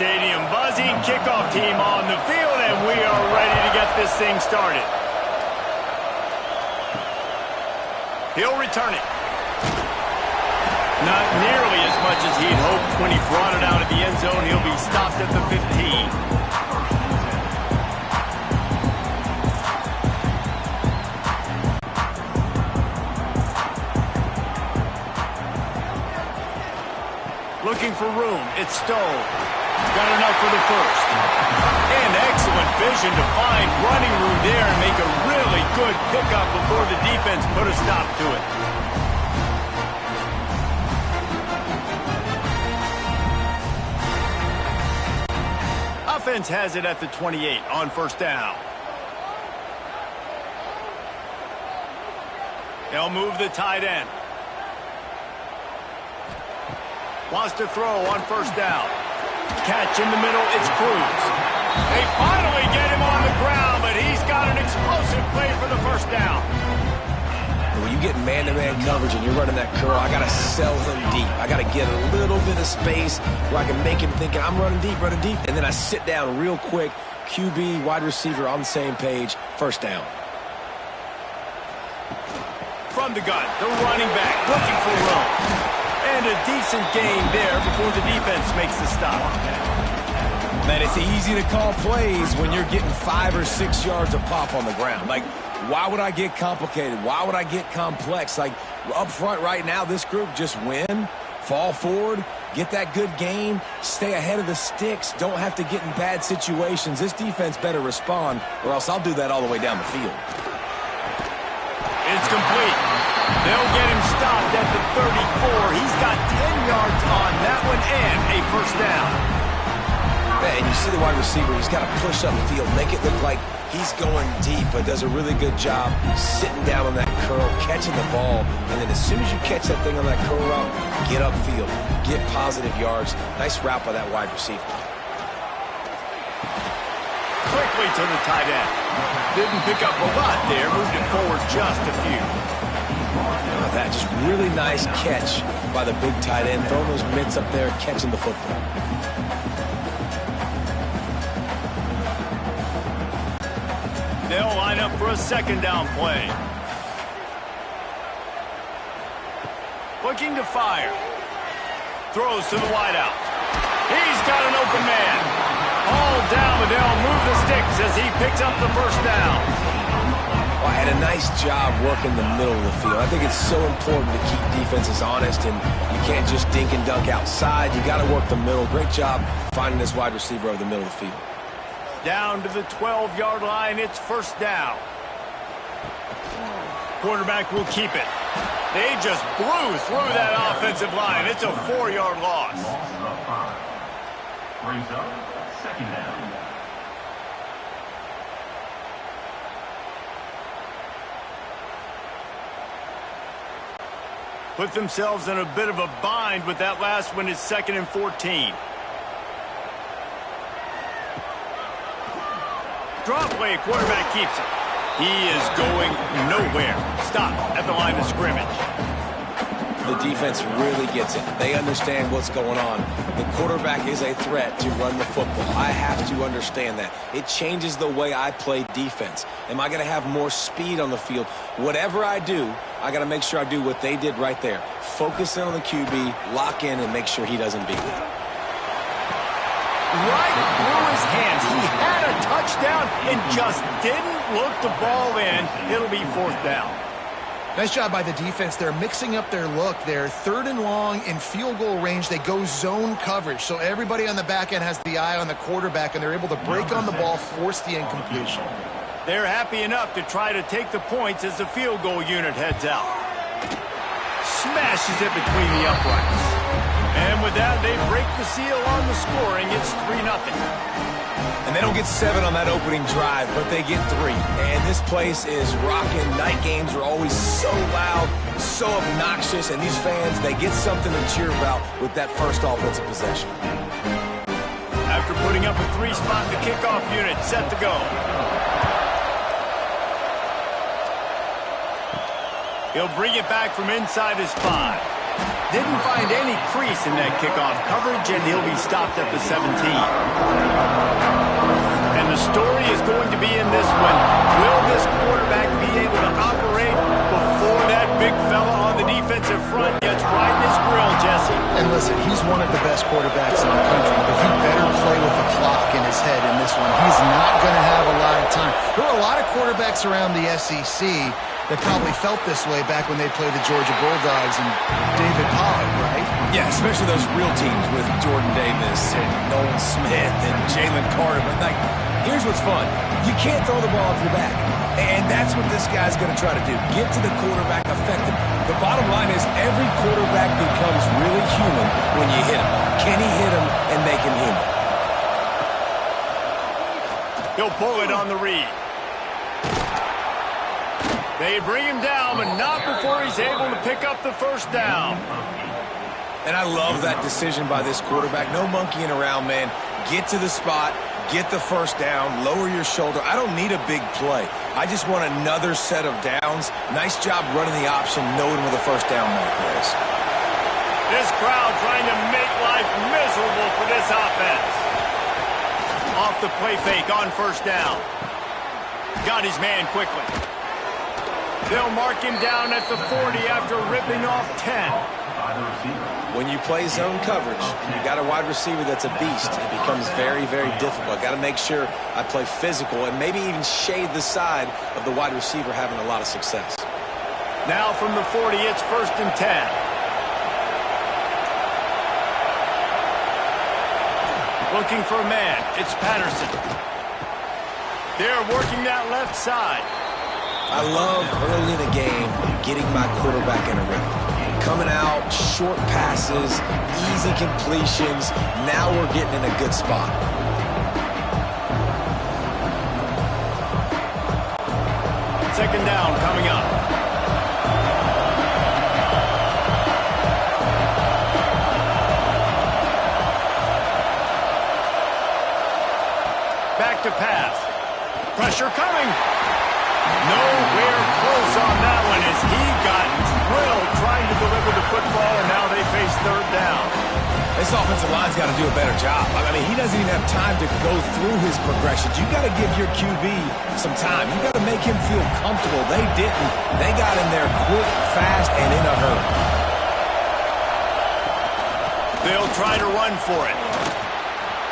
stadium buzzing. Kickoff team on the field, and we are ready to get this thing started. He'll return it. Not nearly as much as he'd hoped when he brought it out of the end zone. He'll be stopped at the 15. Looking for room. It's Stowe. Got enough for the first. And excellent vision to find running room there and make a really good pickup before the defense put a stop to it. Offense has it at the 28 on first down. They'll move the tight end. Wants to throw on first down. Catch in the middle, it's Cruz. They finally get him on the ground, but he's got an explosive play for the first down. When you get man-to-man coverage and you're running that curl, I got to sell him deep. I got to get a little bit of space where I can make him think I'm running deep, and then I sit down real quick. QB, wide receiver on the same page, first down. From the gun, the running back looking for room. And a decent gain there before the defense makes the stop. Man, it's easy to call plays when you're getting 5 or 6 yards of pop on the ground. Like, why would I get complicated? Why would I get complex? Like, up front right now, this group just win, fall forward, get that good gain, stay ahead of the sticks, don't have to get in bad situations. This defense better respond, or else I'll do that all the way down the field. It's complete. They'll get him stopped at the 34. He's got 10 yards on that one and a first down. And you see the wide receiver, he's got to push up the field, make it look like he's going deep, but does a really good job sitting down on that curl, catching the ball, and then as soon as you catch that thing on that curl route, get upfield, get positive yards. Nice route by that wide receiver. Quickly to the tight end. Didn't pick up a lot there, moved it forward just a few. That just really nice catch by the big tight end, throwing those mitts up there, catching the football. They'll line up for a second down play. Looking to fire. Throws to the wideout. He's got an open man. All down, but they'll move the sticks as he picks up the first down. Well, and a nice job working the middle of the field. I think it's so important to keep defenses honest, and you can't just dink and dunk outside. You got to work the middle. Great job finding this wide receiver over the middle of the field. Down to the 12-yard line, it's first down. Quarterback will keep it. They just blew through that offensive line. It's a 4-yard loss. Brings up second down. Put themselves in a bit of a bind with that last one. Is 2nd and 14. Draw play, quarterback keeps it. He is going nowhere. Stop at the line of scrimmage. The defense really gets it. They understand what's going on. The quarterback is a threat to run the football. I have to understand that. It changes the way I play defense. Am I going to have more speed on the field? Whatever I do, I got to make sure I do what they did right there. Focus in on the QB, lock in, and make sure he doesn't beat me. Right through his hands. He had a touchdown and just didn't look the ball in. It'll be fourth down. Nice job by the defense. They're mixing up their look. They're 3rd and long in field goal range. They go zone coverage. So everybody on the back end has the eye on the quarterback, and they're able to break on the ball, force the incompletion. They're happy enough to try to take the points as the field goal unit heads out. Smashes it between the uprights. And with that, they break the seal on the scoring. It's 3-0. And they don't get 7 on that opening drive, but they get 3. And this place is rocking. Night games are always so loud, so obnoxious, and these fans, they get something to cheer about with that first offensive possession. After putting up a 3-spot, the kickoff unit set to go. He'll bring it back from inside his 5. Didn't find any crease in that kickoff coverage, and he'll be stopped at the 17. And the story is going to be in this one. Will this quarterback be able to operate before that big fella on the defensive front gets right in his grill, Jesse? And listen, he's one of the best quarterbacks in the country, but he better play with the clock in his head in this one. He's not going to have a lot of time. There were a lot of quarterbacks around the SEC that probably felt this way back when they played the Georgia Bulldogs and David Pollock, right? Yeah, especially those real teams with Jordan Davis and Nolan Smith and Jalen Carter. But, like, here's what's fun. You can't throw the ball off your back. And that's what this guy's going to try to do. Get to the quarterback effective. The bottom line is every quarterback becomes really human when you hit him. Can he hit him and make him human? He'll pull it on the read. They bring him down, but not before he's able to pick up the first down. And I love that decision by this quarterback. No monkeying around, man. Get to the spot, get the first down, lower your shoulder. I don't need a big play. I just want another set of downs. Nice job running the option, knowing where the first down marker is. This crowd trying to make life miserable for this offense. Off the play fake on first down. Got his man quickly. They'll mark him down at the 40 after ripping off 10. When you play zone coverage and you got a wide receiver that's a beast, it becomes very, very difficult. I got to make sure I play physical and maybe even shade the side of the wide receiver having a lot of success. Now from the 40, it's 1st and 10. Looking for a man. It's Patterson. They're working that left side. I love early in a game getting my quarterback in a rhythm. Coming out, short passes, easy completions. Now we're getting in a good spot. Second down coming up. Back to pass. Pressure coming. Nowhere close on that one as he got drilled trying to deliver the football, and now they face third down. This offensive line's got to do a better job. I mean, he doesn't even have time to go through his progressions. You got to give your QB some time. You got to make him feel comfortable. They didn't. They got in there quick, fast, and in a hurry. They'll try to run for it.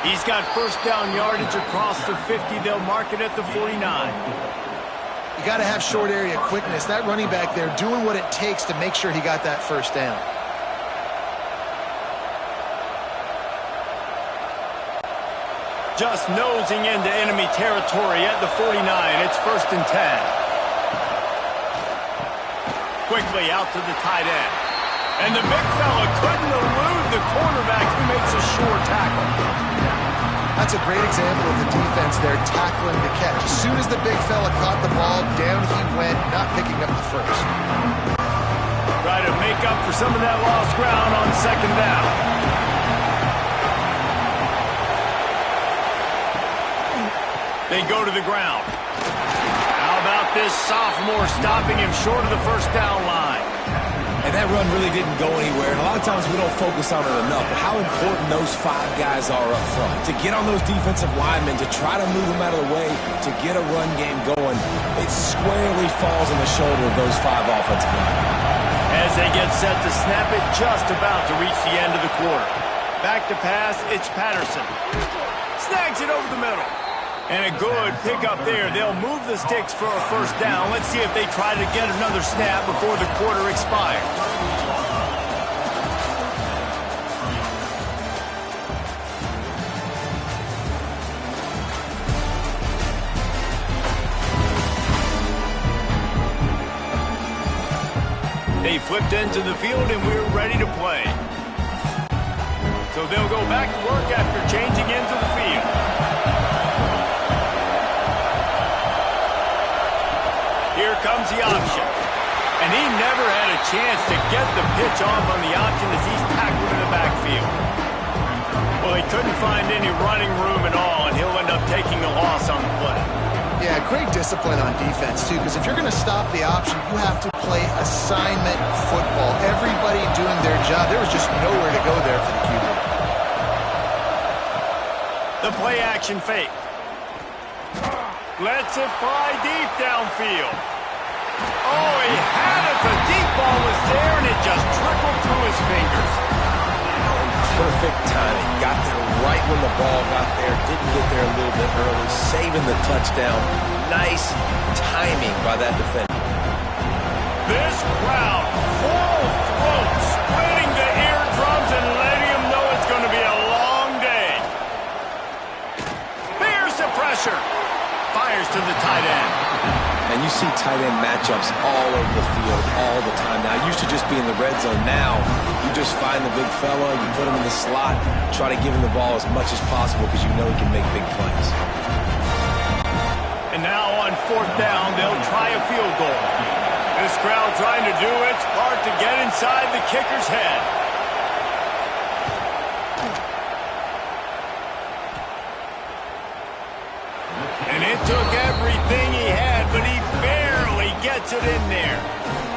He's got first down yardage across the 50. They'll mark it at the 49. You got to have short area quickness. That running back there doing what it takes to make sure he got that first down. Just nosing into enemy territory at the 49. It's 1st and 10. Quickly out to the tight end. And the big fella couldn't elude the cornerback who makes a sure tackle. That's a great example of the defense there tackling the catch. As soon as the big fella caught the ball, down he went, not picking up the first. Try to make up for some of that lost ground on second down. They go to the ground. How about this sophomore stopping him short of the first down line? And that run really didn't go anywhere. And a lot of times we don't focus on it enough. But how important those 5 guys are up front. To get on those defensive linemen, to try to move them out of the way, to get a run game going, it squarely falls on the shoulder of those 5 offensive linemen. As they get set to snap it, just about to reach the end of the quarter. Back to pass, it's Patterson. Snags it over the middle. And a good pickup there. They'll move the sticks for a first down. Let's see if they try to get another snap before the quarter expires. They flipped into the field and we're ready to play. So they'll go back to work after changing into the field. Here comes the option. And he never had a chance to get the pitch off on the option as he's tackled in the backfield. Well, he couldn't find any running room at all, and he'll end up taking the loss on the play. Yeah, great discipline. discipline on defense, too, because if you're going to stop the option, you have to play assignment football. Everybody doing their job. There was just nowhere to go there for the QB. The play action fake. Lets it fly deep downfield. Oh, he had it. The deep ball was there, and it just trickled through his fingers. Perfect timing. Got there right when the ball got there. Didn't get there a little bit early. Saving the touchdown. Nice timing by that defender. This crowd, full throat, splitting the eardrums and letting him know it's going to be a long day. There's the pressure. Fires to the tight end. And you see tight end matchups all over the field all the time. Now, it used to just be in the red zone. Now, you just find the big fella, you put him in the slot, try to give him the ball as much as possible because you know he can make big plays. And now on fourth down, they'll try a field goal. This crowd trying to do its part to get inside the kicker's head. And it took everything he had, but he barely gets it in there.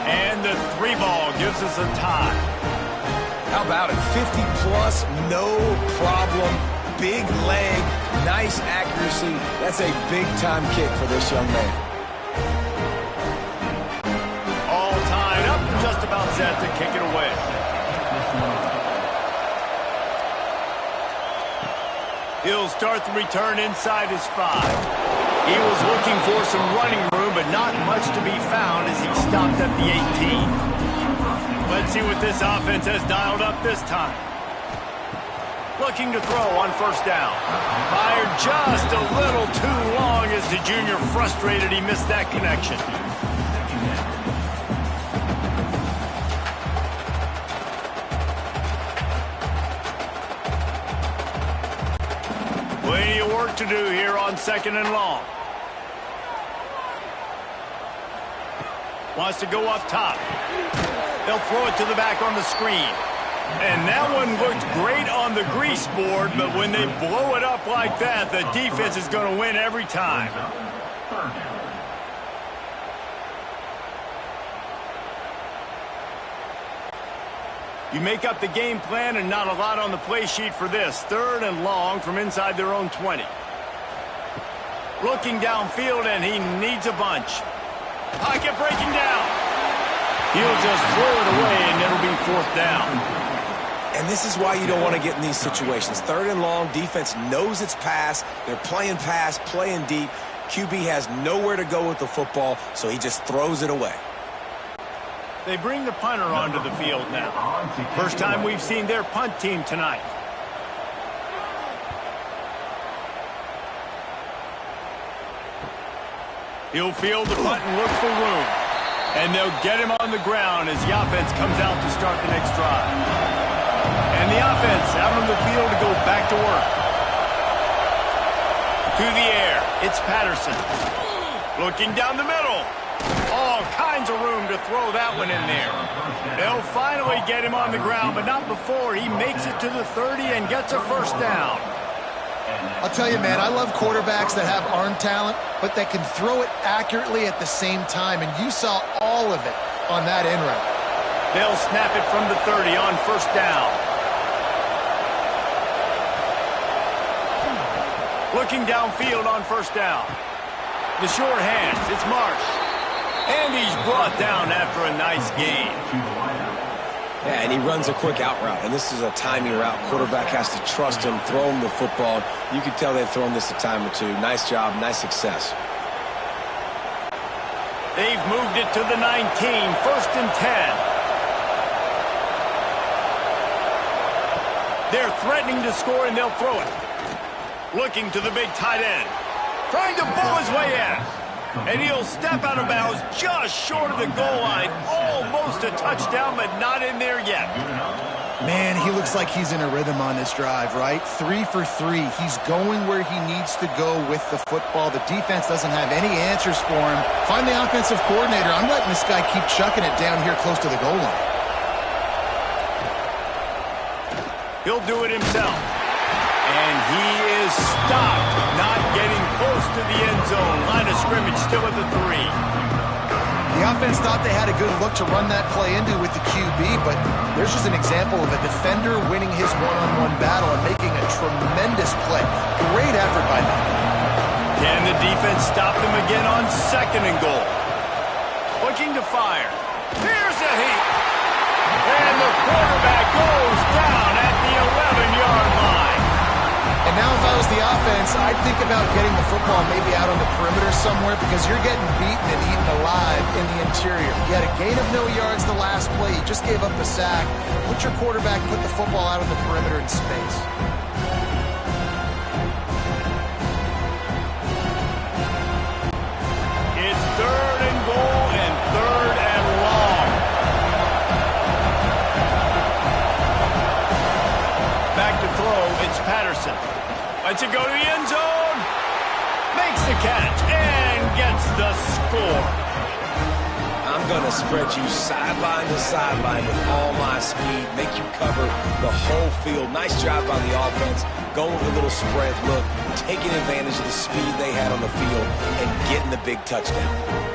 And the 3 ball gives us a tie. How about it? 50-plus, no problem. Big leg, nice accuracy. That's a big-time kick for this young man. All tied up, just about set to kick it away. He'll start the return inside his 5. He was looking for some running room, but not much to be found as he stopped at the 18. Let's see what this offense has dialed up this time. Looking to throw on first down. Fired just a little too long as the junior frustrated he missed that connection. Plenty of work to do here on second and long. Wants to go up top. They'll throw it to the back on the screen. And that one looked great on the grease board, but when they blow it up like that, the defense is going to win every time. You make up the game plan and not a lot on the play sheet for this. Third and long from inside their own 20. Looking downfield, and he needs a bunch. Pocket breaking down. He'll just throw it away, and it'll be fourth down. And this is why you don't want to get in these situations. Third and long, defense knows it's pass. They're playing pass, playing deep. QB has nowhere to go with the football, so he just throws it away. They bring the punter onto the field now. First time we've seen their punt team tonight. He'll field the punt and look for room. And they'll get him on the ground as the offense comes out to start the next drive. And the offense out on the field to go back to work. To the air, it's Patterson. Looking down the middle. All kinds of room to throw that one in there. They'll finally get him on the ground, but not before he makes it to the 30 and gets a first down. I'll tell you, man, I love quarterbacks that have arm talent, but that can throw it accurately at the same time, and you saw all of it on that in route. They'll snap it from the 30 on first down. Looking downfield on first down. The short hands, it's Marsh. And he's brought down after a nice gain. Yeah, and he runs a quick out route, and this is a timing route. Quarterback has to trust him, throw him the football. You can tell they've thrown this a time or two. Nice job, nice success. They've moved it to the 19, first and 10. They're threatening to score, and they'll throw it. Looking to the big tight end. Trying to pull his way in. And he'll step out of bounds just short of the goal line. Almost a touchdown, but not in there yet. Man, he looks like he's in a rhythm on this drive, right? 3 for 3. He's going where he needs to go with the football. The defense doesn't have any answers for him. Find the offensive coordinator. I'm letting this guy keep chucking it down here close to the goal line. He'll do it himself. And he is stopped, not getting close to the end zone. Line of scrimmage, still at the 3. The offense thought they had a good look to run that play into with the QB, but there's just an example of a defender winning his one-on-one battle and making a tremendous play. Great effort by them. Can the defense stop them again on 2nd and goal? Looking to fire. Here's a heat. And the quarterback goes down at the 11-yard line. And now if I was the offense, I'd think about getting the football maybe out on the perimeter somewhere because you're getting beaten and eaten alive in the interior. You had a gain of no yards the last play. You just gave up the sack. Put your quarterback, put the football out on the perimeter in space. It's 3rd and goal and 3rd and long. Back to throw, it's Patterson. Lets it go to the end zone. Makes the catch and gets the score. I'm going to spread you sideline to sideline with all my speed, make you cover the whole field. Nice job by the offense, going with a little spread look, taking advantage of the speed they had on the field, and getting the big touchdown.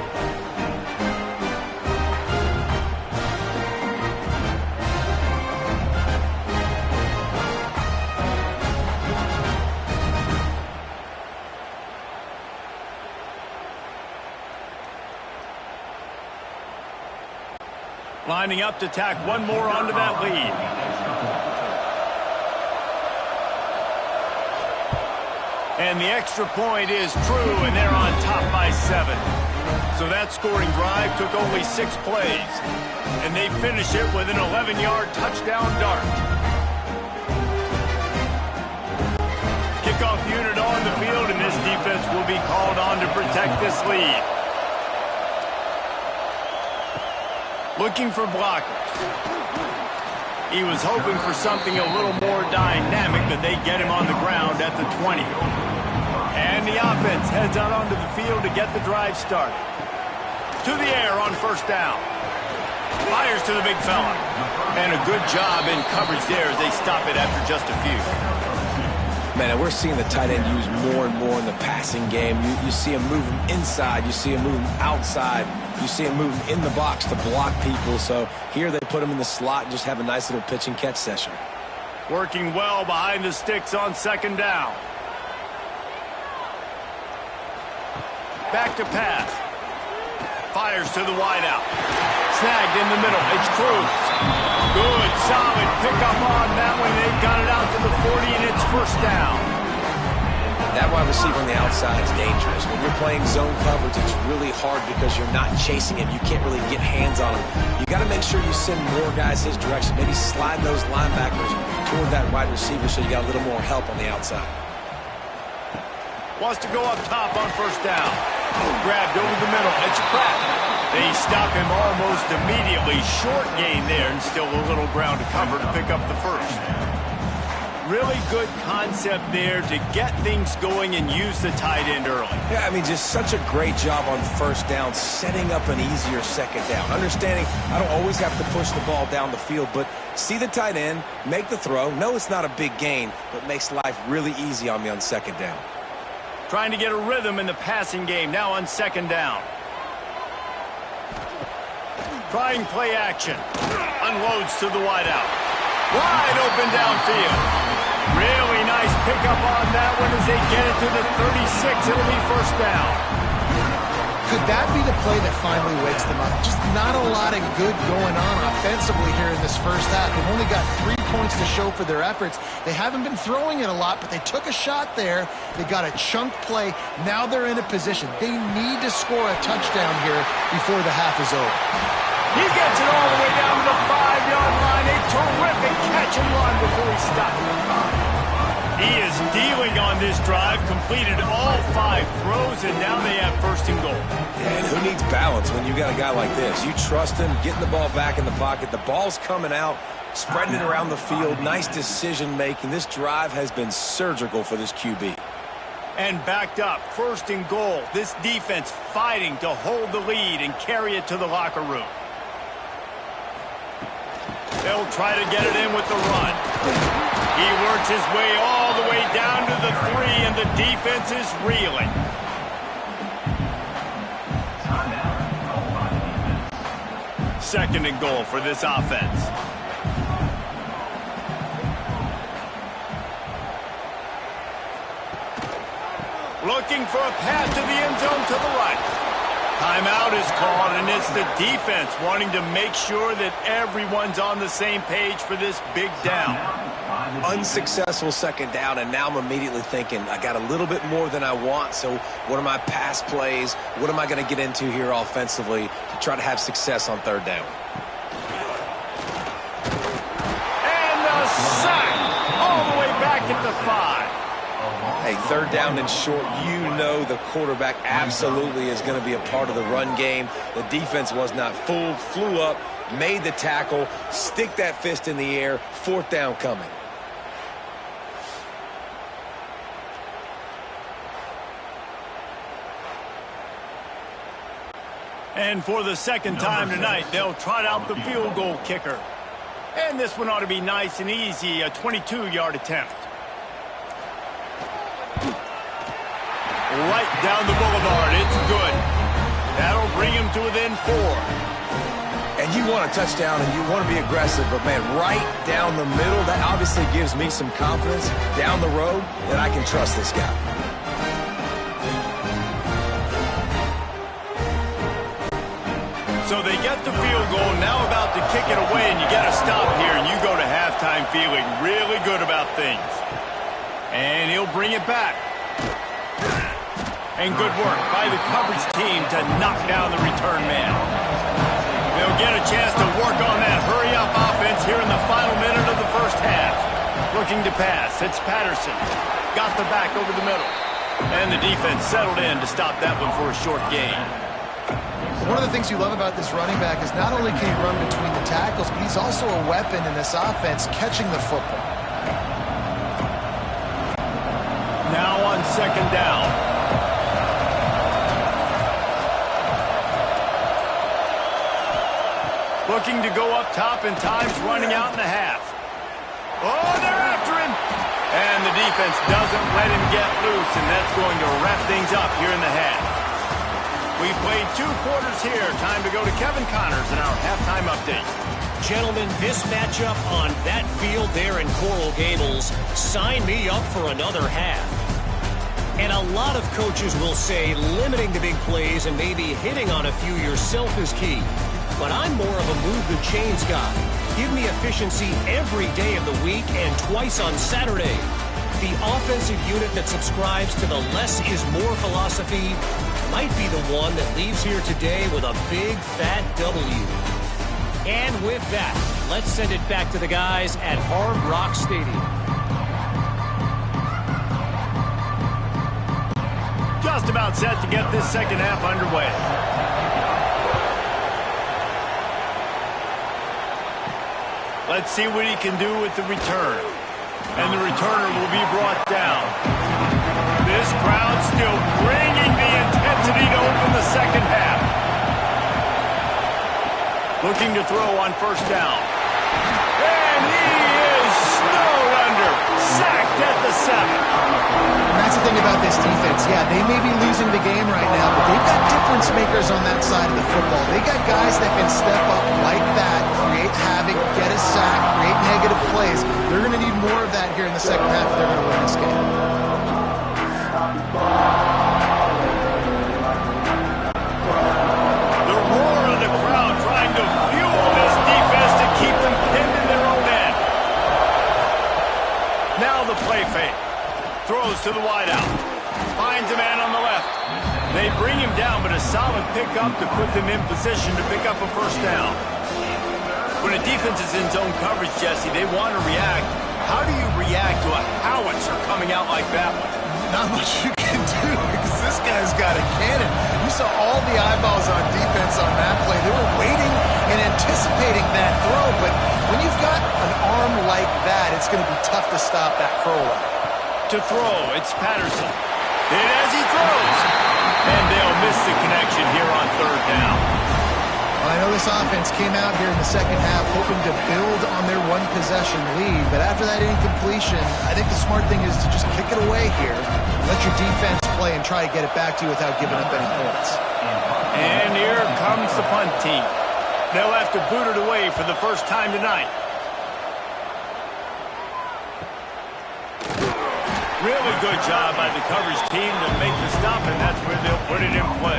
Lining up to tack one more onto that lead. And the extra point is true, and they're on top by 7. So that scoring drive took only 6 plays. And they finish it with an 11-yard touchdown dart. Kickoff unit on the field, and this defense will be called on to protect this lead. Looking for blockers. He was hoping for something a little more dynamic, but they get him on the ground at the 20. And the offense heads out onto the field to get the drive started. To the air on 1st down. Fires to the big fella. And a good job in coverage there as they stop it after just a few. Man, we're seeing the tight end used more and more in the passing game. You see him moving inside. You see him moving outside. You see him moving in the box to block people. So here they put him in the slot and just have a nice little pitch and catch session. Working well behind the sticks on 2nd down. Back to pass. Fires to the wideout. Snagged in the middle. It's Cruz. Good, solid pickup on that one. They got it out to the 40, and it's 1st down. That wide receiver on the outside is dangerous. When you're playing zone coverage, it's really hard because you're not chasing him. You can't really get hands on him. You got to make sure you send more guys his direction. Maybe slide those linebackers toward that wide receiver so you got a little more help on the outside. Wants to go up top on 1st down. Grabbed over the middle. It's Pratt. They stop him almost immediately. Short gain there and still a little ground to cover to pick up the 1st. Really good concept there to get things going and use the tight end early. Yeah, I mean, just such a great job on 1st down, setting up an easier 2nd down. Understanding I don't always have to push the ball down the field, but see the tight end, make the throw. No, it's not a big gain, but makes life really easy on me on 2nd down. Trying to get a rhythm in the passing game now on 2nd down. Trying play action. Unloads to the wideout. Wide open downfield. Really nice pickup on that one as they get it to the 36. It'll be 1st down. Could that be the play that finally wakes them up? Just not a lot of good going on offensively here in this 1st half. They've only got 3 points to show for their efforts. They haven't been throwing it a lot, but they took a shot there. They got a chunk play. Now they're in a position. They need to score a touchdown here before the half is over. He gets it all the way down to the 5-yard line. A terrific catch and run before he stopped. He is dealing on this drive, completed all 5 throws, and now they have 1st and goal. Yeah, and who needs balance when you got a guy like this? You trust him, getting the ball back in the pocket. The ball's coming out, spreading it around the field. Nice decision-making. This drive has been surgical for this QB. And backed up, 1st and goal. This defense fighting to hold the lead and carry it to the locker room. They'll try to get it in with the run. He works his way all the way down to the 3, and the defense is reeling. 2nd and goal for this offense. Looking for a pass to the end zone to the right. Timeout is called, and it's the defense wanting to make sure that everyone's on the same page for this big down. Unsuccessful 2nd down, and now I'm immediately thinking, I got a little bit more than I want, so what are my pass plays? What am I going to get into here offensively to try to have success on 3rd down? And the sack all the way back at the 5. Hey, 3rd down and short, you know the quarterback absolutely is going to be a part of the run game. The defense was not fooled, flew up, made the tackle, stick that fist in the air, 4th down coming. And for the 2nd time tonight, they'll trot out the field goal kicker. And this one ought to be nice and easy, a 22-yard attempt. Right down the boulevard, it's good. That'll bring him to within 4. And you want a touchdown and you want to be aggressive, but man, right down the middle, that obviously gives me some confidence down the road that I can trust this guy. So they get the field goal, now about to kick it away, and you got to stop here, and you go to halftime feeling really good about things. And he'll bring it back. And good work by the coverage team to knock down the return man. They'll get a chance to work on that hurry-up offense here in the final minute of the 1st half. Looking to pass, it's Patterson. Got the back over the middle. And the defense settled in to stop that one for a short gain. One of the things you love about this running back is not only can he run between the tackles, but he's also a weapon in this offense catching the football. Now on 2nd down. Looking to go up top, and time's running out in the half. Oh, they're after him. And the defense doesn't let him get loose, and that's going to wrap things up here in the half. We played 2 quarters here. Time to go to Kevin Connors in our halftime update. Gentlemen, this matchup on that field there in Coral Gables, sign me up for another half. And a lot of coaches will say limiting the big plays and maybe hitting on a few yourself is key. But I'm more of a move the chains guy. Give me efficiency every day of the week and twice on Saturday. The offensive unit that subscribes to the less is more philosophy might be the one that leaves here today with a big fat W. And with that, let's send it back to the guys at Hard Rock Stadium. Just about set to get this 2nd half underway. Let's see what he can do with the return. And the returner will be brought down. This crowd still bringing the intensity to open the 2nd half. Looking to throw on 1st down. And he is snowed under. Sacked at the 7. And that's the thing about this defense. Yeah, they may be losing the game right now, but they've got difference makers on that side of the football. They got guys that can step up like that, create havoc, get a sack, create negative plays. They're going to need more of that here in the 2nd half if they're going to win this game. The roar of the crowd trying to fuel this defense to keep them pinned in their own end. Now the play fake. Throws to the wideout. Finds a man on the left. They bring him down, but a solid pickup to put them in position to pick up a 1st down. When a defense is in zone coverage, Jesse, they want to react. How do you react to a howitzer coming out like that one? Not much you can do because this guy's got a cannon. You saw all the eyeballs on defense on that play. They were waiting and anticipating that throw, but when you've got an arm like that, it's going to be tough to stop that curler. To throw, it's Patterson. And as he throws, and they'll miss the connection here on 3rd down. Well, I know this offense came out here in the 2nd half hoping to build on their 1-possession lead, but after that incompletion, I think the smart thing is to just kick it away here. Let your defense play and try to get it back to you without giving up any points. And here comes the punt team. They'll have to boot it away for the first time tonight. Really good job by the coverage team to make the stop, and that's where they'll put it in play.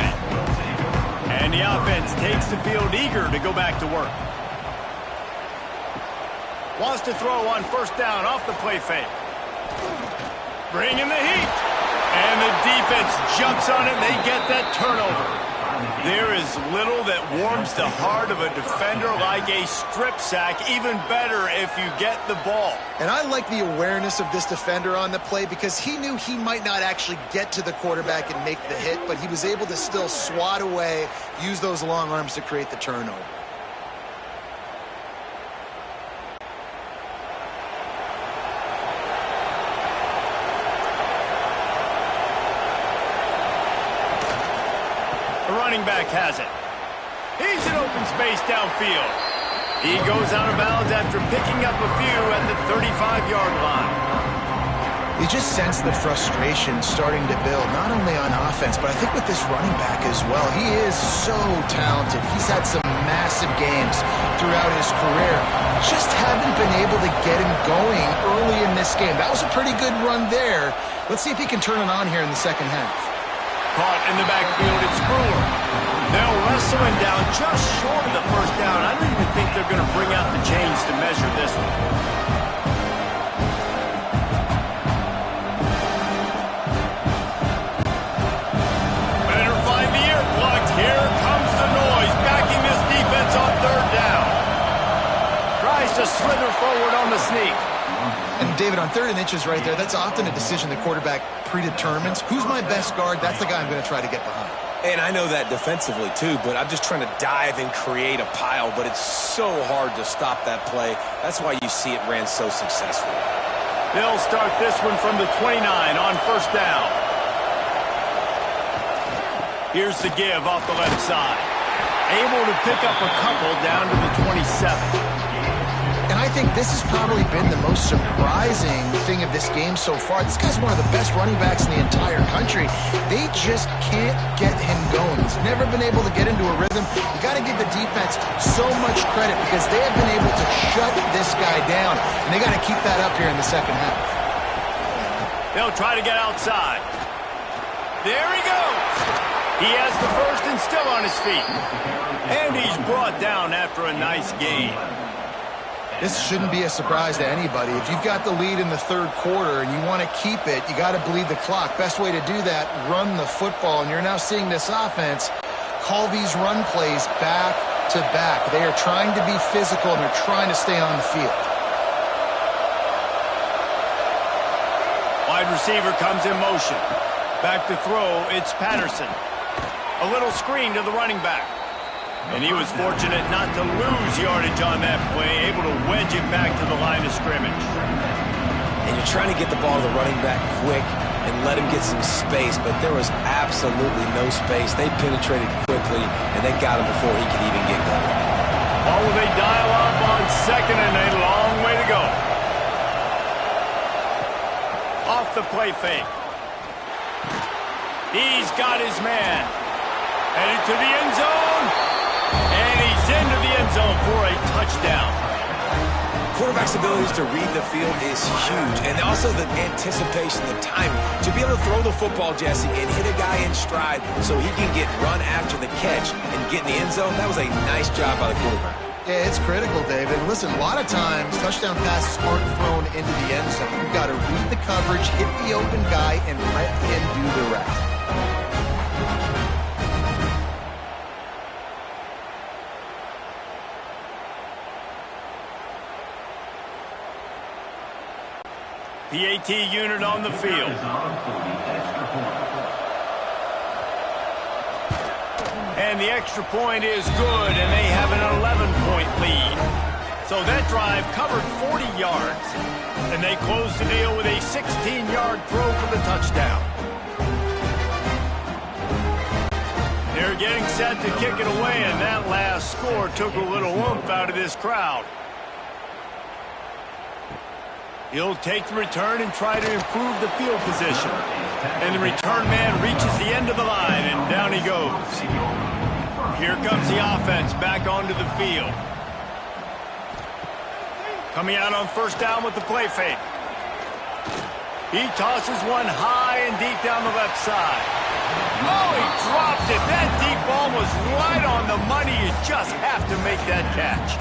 And the offense takes the field eager to go back to work. Wants to throw on first down off the play fake. Bringing the heat. And the defense jumps on it, and they get that turnover. There is little that warms the heart of a defender like a strip sack. Even better if you get the ball. And I like the awareness of this defender on the play because he knew he might not actually get to the quarterback and make the hit, but he was able to still swat away, use those long arms to create the turnover. Running back has it. He's in open space downfield. He goes out of bounds after picking up a few at the 35-yard line. You just sense the frustration starting to build, not only on offense, but I think with this running back as well. He is so talented. He's had some massive games throughout his career. Just haven't been able to get him going early in this game. That was a pretty good run there. Let's see if he can turn it on here in the second half. Caught in the backfield, it's Brewer. They'll wrestle him down just short of the first down. I don't even think they're going to bring out the chains to measure this one. Better find the earplugs. Here comes the noise, backing this defense on third down. Tries to slither forward on the sneak. And David, on 3rd and inches right there, that's often a decision the quarterback predetermines. Who's my best guard? That's the guy I'm going to try to get behind. And I know that defensively, too, but I'm just trying to dive and create a pile, but it's so hard to stop that play. That's why you see it ran so successfully. They'll start this one from the 29 on first down. Here's the give off the left side. Able to pick up a couple down to the 27. And I think this has probably been the most surprising thing of this game so far. This guy's one of the best running backs in the entire country. They just can't get him going. He's never been able to get into a rhythm. You got to give the defense so much credit because they have been able to shut this guy down. And they got to keep that up here in the second half. They'll try to get outside. There he goes. He has the first and still on his feet. And he's brought down after a nice gain. This shouldn't be a surprise to anybody. If you've got the lead in the 3rd quarter and you want to keep it, you got to bleed the clock. Best way to do that, run the football. And you're now seeing this offense call these run plays back to back. They are trying to be physical and they're trying to stay on the field. Wide receiver comes in motion. Back to throw, it's Patterson. A little screen to the running back. And he was fortunate not to lose yardage on that play, able to wedge it back to the line of scrimmage. And you're trying to get the ball to the running back quick and let him get some space, but there was absolutely no space. They penetrated quickly, and they got him before he could even get going. Oh, they dial up on second, and a long way to go. Off the play fake. He's got his man. Headed to the end zone. And he's into the end zone for a touchdown. Quarterback's abilities to read the field is huge, and also the anticipation, the timing. To be able to throw the football, Jesse, and hit a guy in stride so he can get run after the catch and get in the end zone, that was a nice job by the quarterback. Yeah, it's critical, David. Listen, a lot of times, touchdown passes aren't thrown into the end zone. You've got to read the coverage, hit the open guy, and let him do the rest. PAT unit on the field. And the extra point is good, and they have an 11-point lead. So that drive covered 40 yards, and they close the deal with a 16-yard throw for the touchdown. They're getting set to kick it away, and that last score took a little oomph out of this crowd. He'll take the return and try to improve the field position. And the return man reaches the end of the line, and down he goes. Here comes the offense back onto the field. Coming out on first down with the play fake. He tosses one high and deep down the left side. Oh, he dropped it. That deep ball was right on the money. You just have to make that catch.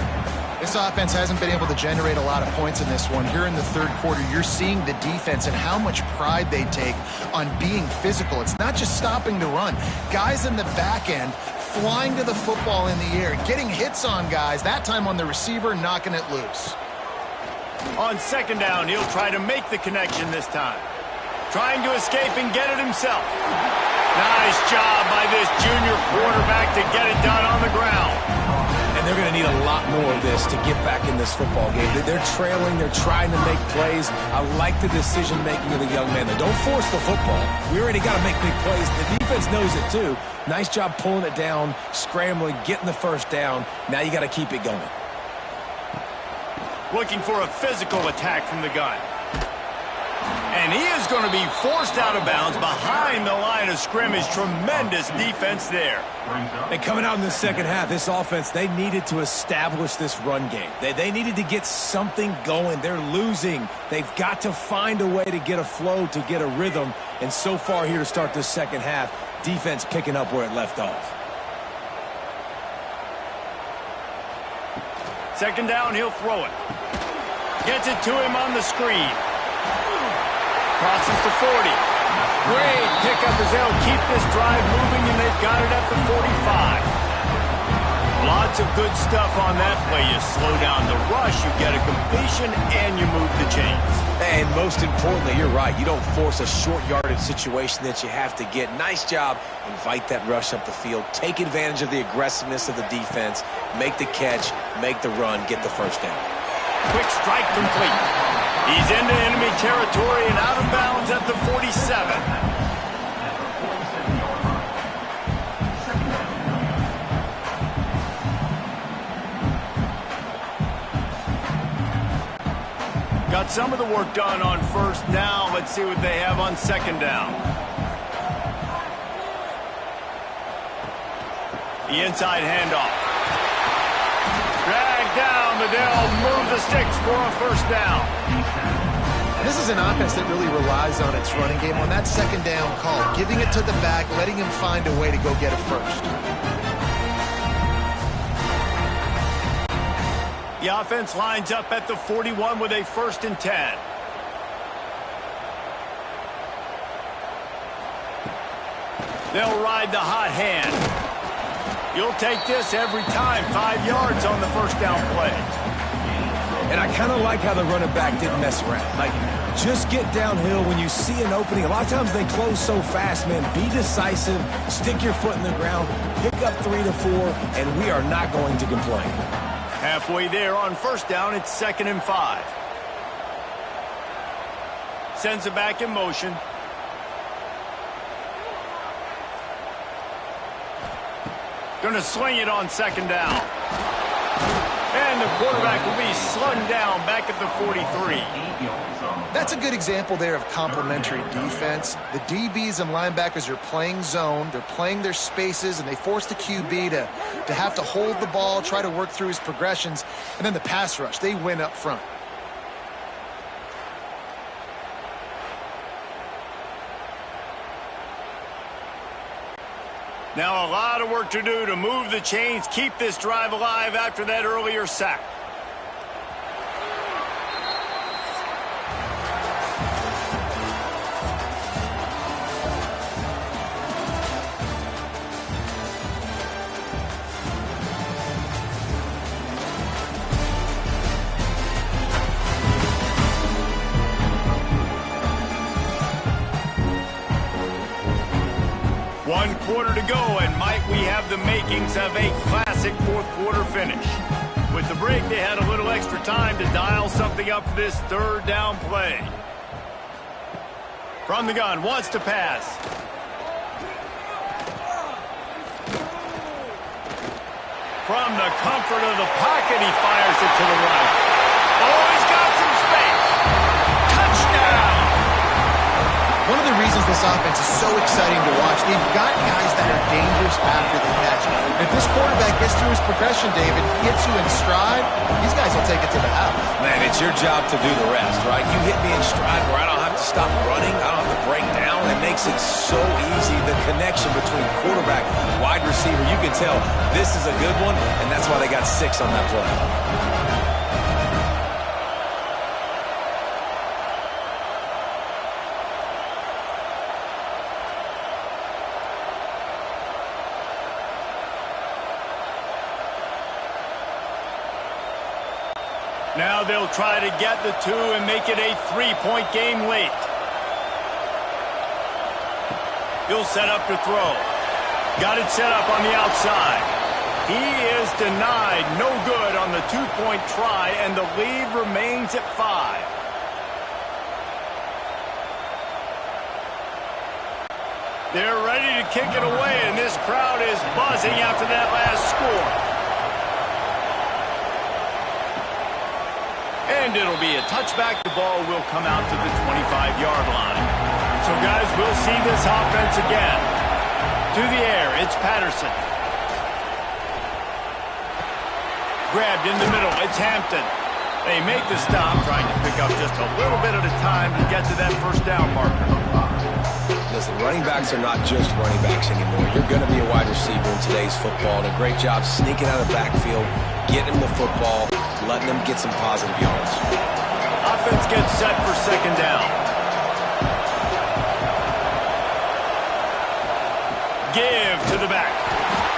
This offense hasn't been able to generate a lot of points in this one. Here in the third quarter, you're seeing the defense and how much pride they take on being physical. It's not just stopping to run. Guys in the back end flying to the football in the air, getting hits on guys, that time on the receiver, knocking it loose. On second down, he'll try to make the connection this time. Trying to escape and get it himself. Nice job by this junior quarterback to get it done on the ground. And they're going to need a lot more of this to get back in this football game. They're trailing. They're trying to make plays. I like the decision-making of the young man. Don't force the football. We already got to make big plays. The defense knows it, too. Nice job pulling it down, scrambling, getting the first down. Now you got to keep it going. Looking for a physical attack from the gun. And he is going to be forced out of bounds behind the line of scrimmage. Tremendous defense there. And coming out in the second half, this offense, they needed to establish this run game. They needed to get something going. They're losing. They've got to find a way to get a flow, to get a rhythm. And so far here to start this second half, defense picking up where it left off. Second down, he'll throw it. Gets it to him on the screen. Crosses the 40. Great pickup as they'll keep this drive moving, and they've got it at the 45. Lots of good stuff on that play. You slow down the rush, you get a completion, and you move the chains. And most importantly, you're right. You don't force a short yardage situation that you have to get. Nice job. Invite that rush up the field. Take advantage of the aggressiveness of the defense. Make the catch. Make the run. Get the first down. Quick strike complete. He's into enemy territory and out of bounds at the 47. Got some of the work done on first down. Let's see what they have on second down. The inside handoff. Drag down, but they'll move the sticks for a first down. This is an offense that really relies on its running game. On that second down call, giving it to the back, letting him find a way to go get it first. The offense lines up at the 41 with a 1st and 10. They'll ride the hot hand. You'll take this every time. 5 yards on the first down play. And I kind of like how the running back didn't mess around. Like, just get downhill when you see an opening. A lot of times they close so fast, man. Be decisive. Stick your foot in the ground. Pick up 3 to 4, and we are not going to complain. Halfway there on first down, it's 2nd and 5. Sends it back in motion. Gonna swing it on second down. And the quarterback will be slung down back at the 43. That's a good example there of complementary defense. The DBs and linebackers are playing zone. They're playing their spaces, and they force the QB to have to hold the ball, try to work through his progressions. And then the pass rush, they win up front. Now a lot of work to do to move the chains, keep this drive alive after that earlier sack. One quarter to go, and might we have the makings of a classic fourth quarter finish. With the break, they had a little extra time to dial something up for this third down play. From the gun, wants to pass. From the comfort of the pocket, he fires it to the right. Oh, he's got some space. Touchdown! One of the reasons this offense is so exciting to watch, they've got guys that are dangerous after the catch. If this quarterback gets through his progression, David, gets you in stride, these guys will take it to the house. Man, it's your job to do the rest, right? You hit me in stride where I don't have to stop running. I don't have to break down. It makes it so easy. The connection between quarterback and wide receiver, you can tell this is a good one, and that's why they got 6 on that play. Now they'll try to get the 2 and make it a 3-point game late. He'll set up to throw. Got it set up on the outside. He is denied. No good on the 2-point try, and the lead remains at 5. They're ready to kick it away, and this crowd is buzzing after that last score. And it'll be a touchback. The ball will come out to the 25-yard line. So, guys, we'll see this offense again. To the air, it's Patterson. Grabbed in the middle, it's Hampton. They make the stop, trying to pick up just a little bit at a time to get to that first down marker. Listen, running backs are not just running backs anymore. You're going to be a wide receiver in today's football. And a great job sneaking out of the backfield, getting him the football, letting them get some positive yards. Offense gets set for second down. Give to the back.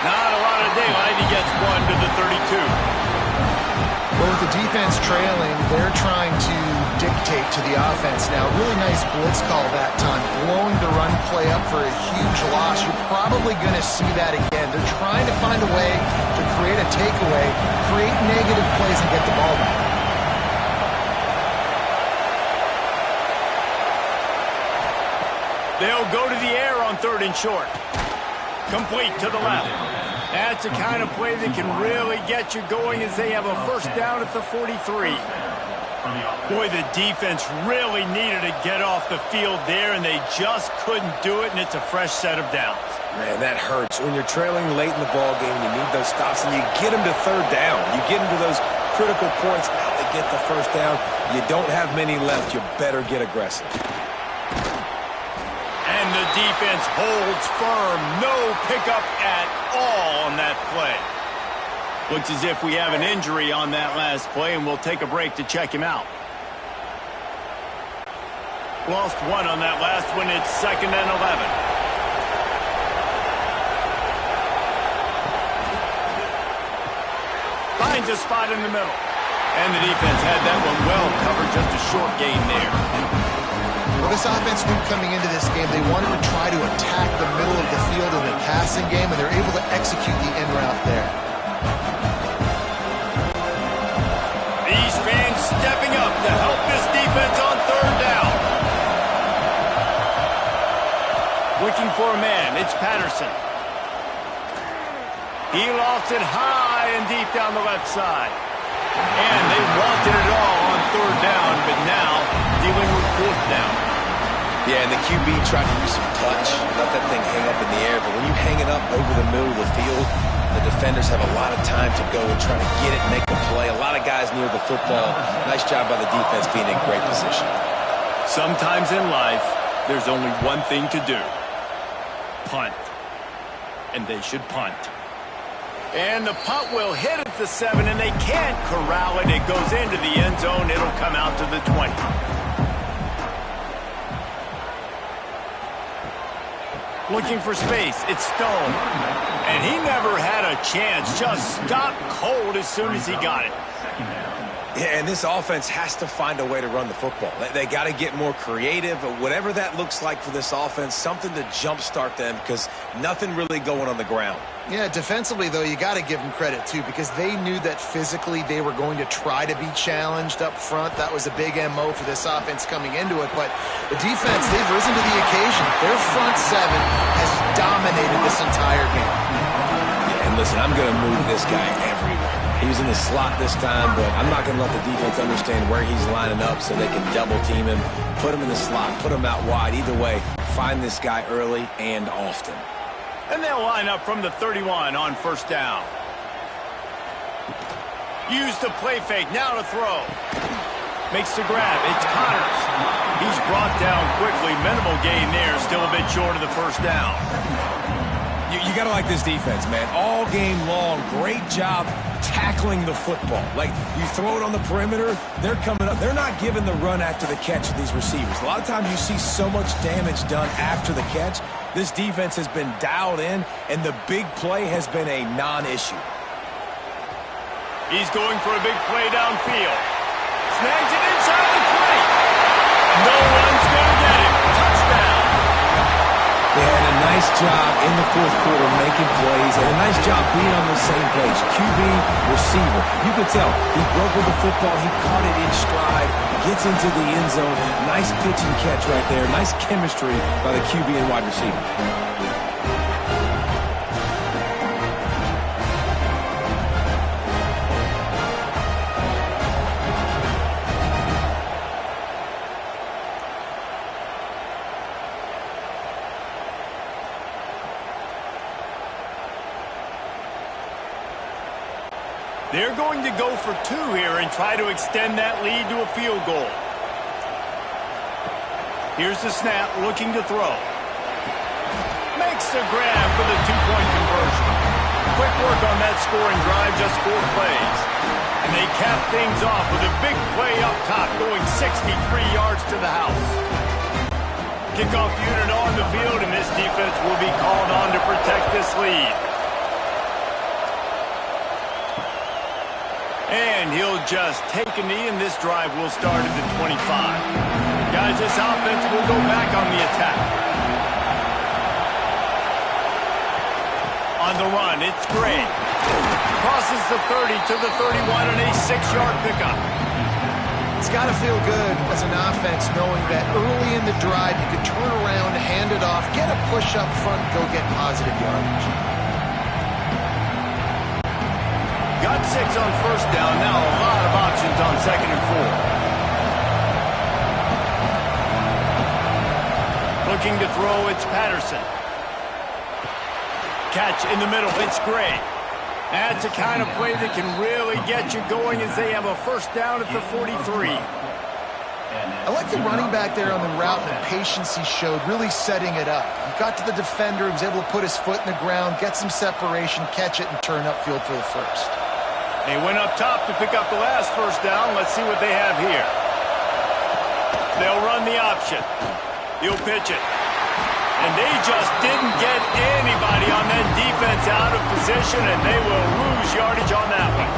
Not a lot of daylight. He gets 1 to the 32. Well, with the defense trailing, they're trying to dictate to the offense now. Really nice blitz call that time. Blowing the run play up for a huge loss. You're probably going to see that again. They're trying to find a way to create a takeaway, create negative plays, and get the ball back. They'll go to the air on 3rd and short. Complete to the left. That's the kind of play that can really get you going as they have a first down at the 43. Boy, the defense really needed to get off the field there, and they just couldn't do it, and it's a fresh set of downs. Man, that hurts. When you're trailing late in the ball game, you need those stops, and you get them to 3rd down. You get them to those critical points. Now they get the first down. You don't have many left. You better get aggressive. And the defense holds firm. No pickup at all on that play. Looks as if we have an injury on that last play, and we'll take a break to check him out. Lost 1 on that last one. It's 2nd and 11. Finds a spot in the middle. And the defense had that one well covered. Just a short gain there. Well, this offense knew coming into this game they wanted to try to attack the middle of the field in the passing game, and they're able to execute the in route there. These fans stepping up to help this defense on 3rd down. Looking for a man, it's Patterson. He lost it high and deep down the left side. And they wanted it all on 3rd down, but now dealing with 4th down. Yeah, and the QB tried to use some touch, let that thing hang up in the air. But when you hang it up over the middle of the field, the defenders have a lot of time to go and try to get it and make the play. A lot of guys near the football. Nice job by the defense being in great position. Sometimes in life, there's only one thing to do. Punt. And they should punt. And the punt will hit at the 7, and they can't corral it. It goes into the end zone. It'll come out to the 20. Looking for space. It's Stone. And he never had a chance. Just stopped cold as soon as he got it. Yeah, and this offense has to find a way to run the football. They got to get more creative, whatever that looks like for this offense, something to jumpstart them because nothing really going on the ground. Yeah, defensively, though, you got to give them credit, too, because they knew that physically they were going to try to be challenged up front. That was a big MO for this offense coming into it. But the defense, they've risen to the occasion. Their front 7 has dominated this entire game. Yeah, and listen, I'm going to move this guy everywhere. He was in the slot this time, but I'm not going to let the defense understand where he's lining up so they can double team him, put him in the slot, put him out wide. Either way, find this guy early and often. And they'll line up from the 31 on first down. Use the play fake, now to throw. Makes the grab, it's Connors. He's brought down quickly, minimal gain there, still a bit short of the first down. You got to like this defense, man. All game long, great job tackling the football. Like, you throw it on the perimeter, they're coming up. They're not giving the run after the catch to these receivers. A lot of times you see so much damage done after the catch. This defense has been dialed in, and the big play has been a non-issue. He's going for a big play downfield. Snags it inside the 20. No one's going to get it. Touchdown. They had a nice job in the fourth quarter making plays and a nice job being on the same page. QB, receiver. You could tell he broke with the football. He caught it in stride, gets into the end zone. Nice pitch and catch right there. Nice chemistry by the QB and wide receiver. They're going to go for two here and try to extend that lead to a field goal. Here's the snap, looking to throw. Makes the grab for the two-point conversion. Quick work on that scoring drive, just 4 plays. And they cap things off with a big play up top, going 63 yards to the house. Kickoff unit on the field, and this defense will be called on to protect this lead. And he'll just take a knee, and this drive will start at the 25. Guys, this offense will go back on the attack. On the run, it's Gray. Crosses the 30 to the 31 and a 6-yard pickup. It's got to feel good as an offense knowing that early in the drive you could turn around, hand it off, get a push up front, go get positive yardage. Got 6 on first down. Now a lot of options on 2nd and 4. Looking to throw, it's Patterson. Catch in the middle, it's Gray. That's a kind of play that can really get you going as they have a first down at the 43. I like the running back there on the route and the patience he showed, really setting it up. He got to the defender, he was able to put his foot in the ground, get some separation, catch it, and turn upfield for the first. They went up top to pick up the last first down. Let's see what they have here. They'll run the option. He'll pitch it. And they just didn't get anybody on that defense out of position, and they will lose yardage on that one.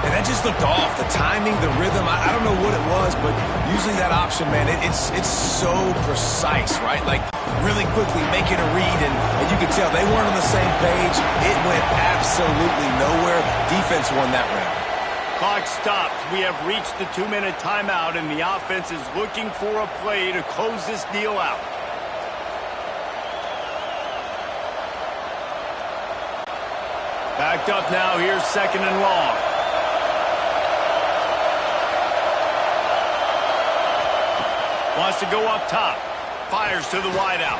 And that just looked off. The timing, the rhythm, I don't know what it was, but usually that option, man, it's so precise, right? Like, really quickly making a read, and you could tell they weren't on the same page. It went absolutely nowhere. Defense won that round. Clock stops. We have reached the 2-minute timeout, and the offense is looking for a play to close this deal out. Backed up now. Here's 2nd and long. Wants to go up top. Fires to the wideout.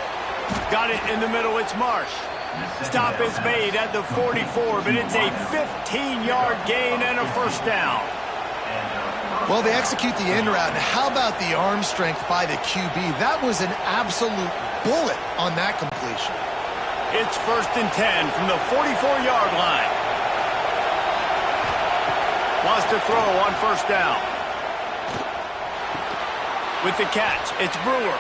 Got it in the middle. It's Marsh. Stop is made at the 44, but it's a 15-yard gain and a first down. Well, they execute the in route, and how about the arm strength by the QB? That was an absolute bullet on that completion. It's 1st and 10 from the 44-yard line. Wants to throw on first down. With the catch, it's Brewer.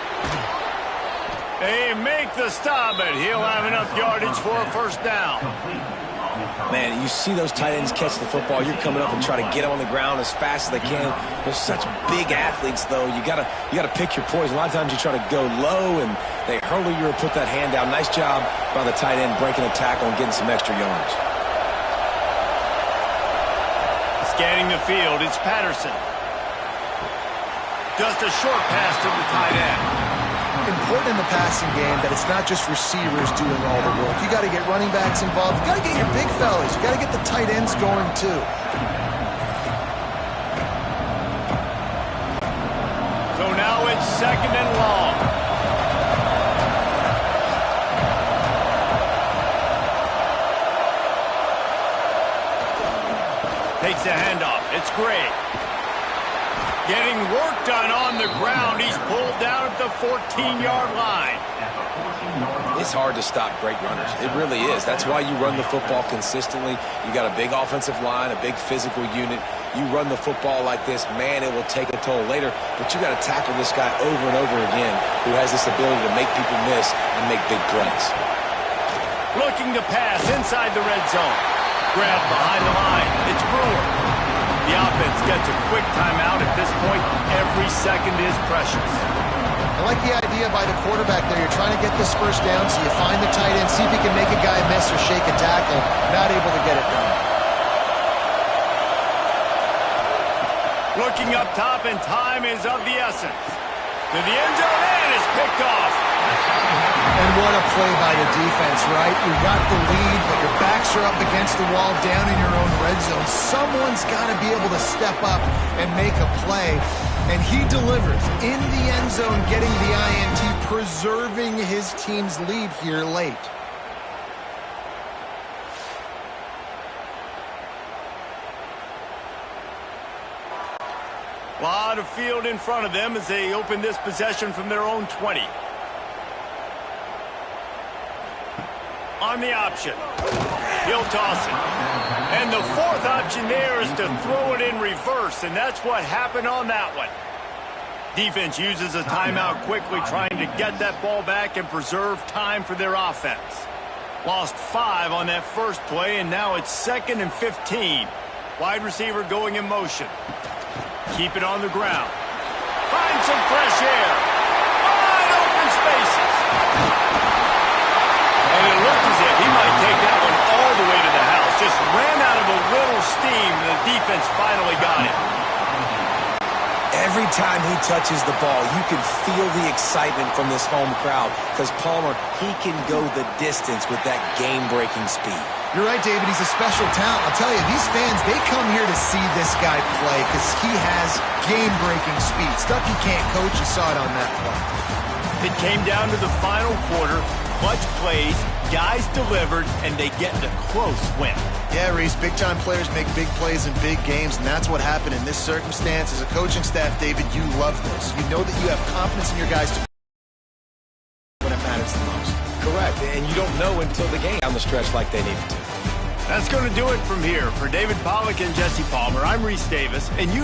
They make the stop, but he'll have enough yardage for a first down. Man, you see those tight ends catch the football. You're coming up and try to get them on the ground as fast as they can. They're such big athletes, though. You gotta pick your poison. A lot of times you try to go low, and they hurl you or put that hand down. Nice job by the tight end breaking a tackle and getting some extra yards. Scanning the field, it's Patterson. Just a short pass to the tight end. important in the passing game that it's not just receivers doing all the work. You got to get running backs involved. You got to get your big fellas. You got to get the tight ends going too. So now it's 2nd and long. Takes the handoff. It's great. Getting work done on the ground. He's pulled down at the 14-yard line. It's hard to stop great runners. It really is. That's why you run the football consistently. You got a big offensive line, a big physical unit. You run the football like this, man, it will take a toll later. But you got to tackle this guy over and over again who has this ability to make people miss and make big plays. Looking to pass inside the red zone. Grab behind the line. It's Brewer. The offense gets a quick timeout at this point. Every second is precious. I like the idea by the quarterback there. You're trying to get this first down, so you find the tight end, see if you can make a guy miss or shake a tackle. Not able to get it done. Looking up top, and time is of the essence. To the end zone, and it's picked off. And what a play by the defense, right? You got the lead, but your backs are up against the wall down in your own red zone. Someone's got to be able to step up and make a play. And he delivers in the end zone, getting the INT, preserving his team's lead here late. A lot of field in front of them as they open this possession from their own 20. On the option. He'll toss it. And the fourth option there is to throw it in reverse, and that's what happened on that one. Defense uses a timeout quickly, trying to get that ball back and preserve time for their offense. Lost 5 on that first play, and now it's 2nd and 15. Wide receiver going in motion. Keep it on the ground. Find some fresh air. Wide open spaces. And it looked as if he might take that one all the way to the house. Just ran out of a little steam, and the defense finally got him. Every time he touches the ball, you can feel the excitement from this home crowd because Palmer, he can go the distance with that game-breaking speed. You're right, David. He's a special talent. I'll tell you, these fans, they come here to see this guy play because he has game-breaking speed. Stuff you can't coach. You saw it on that play. It came down to the final quarter. Clutch plays, guys delivered, and they get a close win. Yeah, Reese, big-time players make big plays in big games, and that's what happened in this circumstance. As a coaching staff, David, you love this. You know that you have confidence in your guys to when it matters the most. Correct, and you don't know until the game down the stretch like they needed to. That's going to do it from here. For David Pollack and Jesse Palmer, I'm Reese Davis, and you